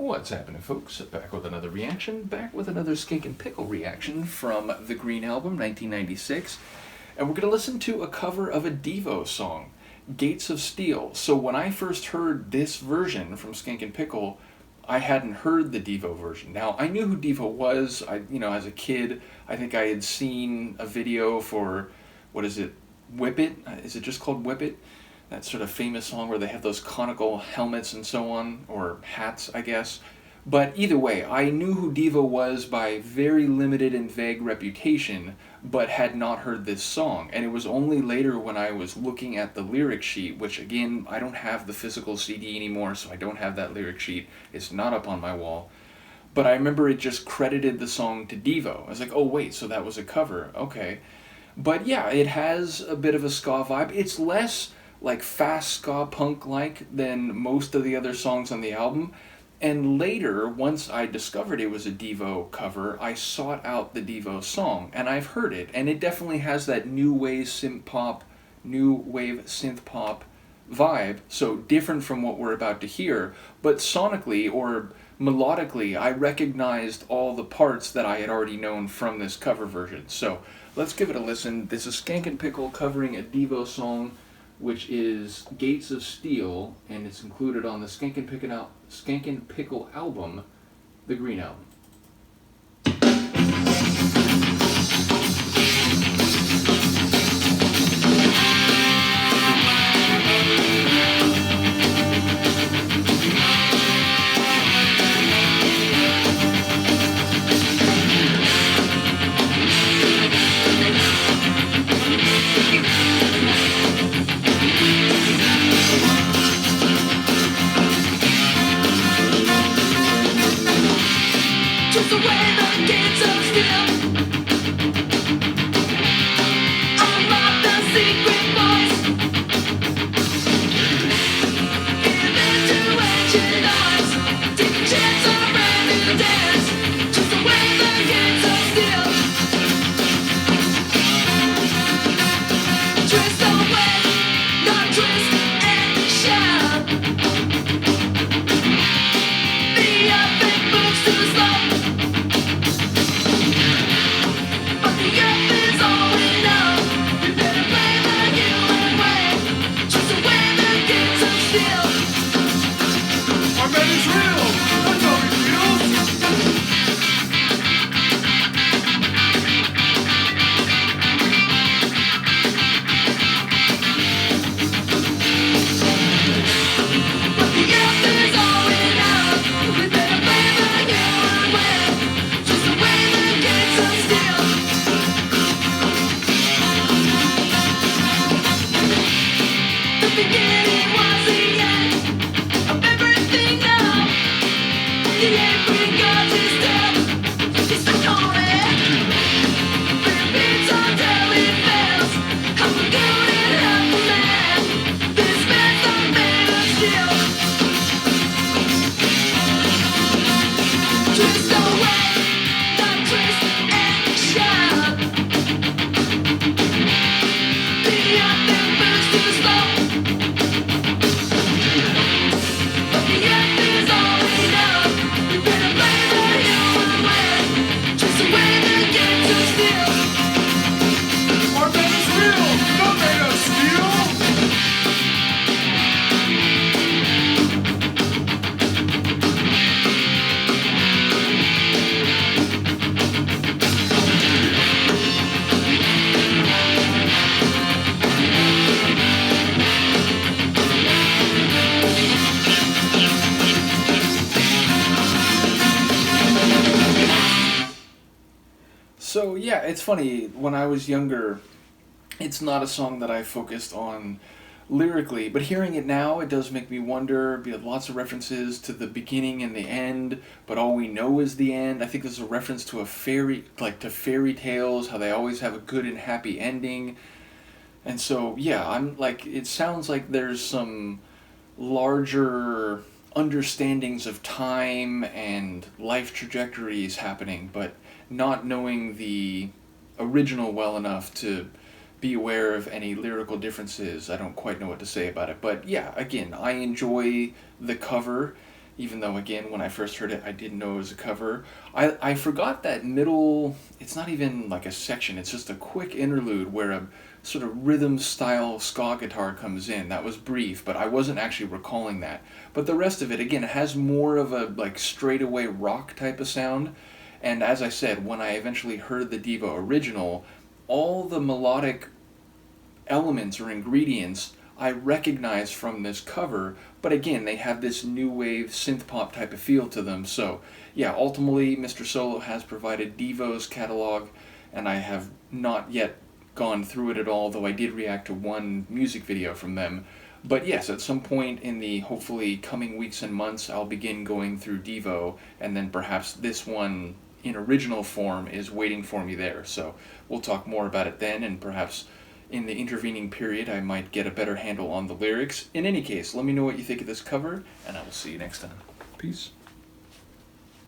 What's happening, folks? Back with another reaction, back with another Skankin Pickle reaction from the Green Album, 1996. And we're going to listen to a cover of a Devo song, Gates of Steel. So when I first heard this version from Skankin Pickle, I hadn't heard the Devo version. Now, I knew who Devo was. As a kid, I think I had seen a video for, Whip It? Is it just called Whip It? That sort of famous song where they have those conical helmets and so on, or hats, I guess. But either way, I knew who Devo was by very limited and vague reputation, but had not heard this song. And it was only later when I was looking at the lyric sheet, which again, I don't have the physical CD anymore, so I don't have that lyric sheet. It's not up on my wall. But I remember it just credited the song to Devo. I was like, oh wait, so that was a cover, okay. But yeah, it has a bit of a ska vibe. It's less like fast ska punk like than most of the other songs on the album. And later, once I discovered it was a Devo cover, I sought out the Devo song, and I've heard it, and it definitely has that new wave synth pop vibe, so different from what we're about to hear, but sonically or melodically, I recognized all the parts that I had already known from this cover version. So let's give it a listen. This is Skankin Pickle covering a Devo song, which is Gates of Steel, and it's included on the Skankin Pickle album, The Green Album. Just the way the gates of steel unlock the secret voice. Give into ancient arts, take a chance on a brand new dance. Just the way the gates of steel twist away, not twist and shout. The earth moves too slow. So yeah, it's funny, when I was younger, it's not a song that I focused on lyrically, but hearing it now, it does make me wonder. We have lots of references to the beginning and the end, but all we know is the end. I think there's a reference to to fairy tales, how they always have a good and happy ending. And so yeah, it sounds like there's some larger understandings of time and life trajectories happening, but not knowing the original well enough to be aware of any lyrical differences. I don't quite know what to say about it. But yeah, again, I enjoy the cover, even though, again, when I first heard it, I didn't know it was a cover. I forgot that middle, it's not even like a section, it's just a quick interlude where a sort of rhythm-style ska guitar comes in. That was brief, but I wasn't actually recalling that. But the rest of it, again, it has more of a like straightaway rock type of sound. And as I said, when I eventually heard the Devo original, all the melodic elements or ingredients I recognize from this cover, but again, they have this new wave synth pop type of feel to them. So, yeah, ultimately, Mr. Solo has provided Devo's catalog, and I have not yet gone through it at all, though I did react to one music video from them. But yes, at some point in the hopefully coming weeks and months, I'll begin going through Devo, and then perhaps this one in original form is waiting for me there. So we'll talk more about it then, and perhaps in the intervening period I might get a better handle on the lyrics. In any case, let me know what you think of this cover, and I will see you next time. Peace.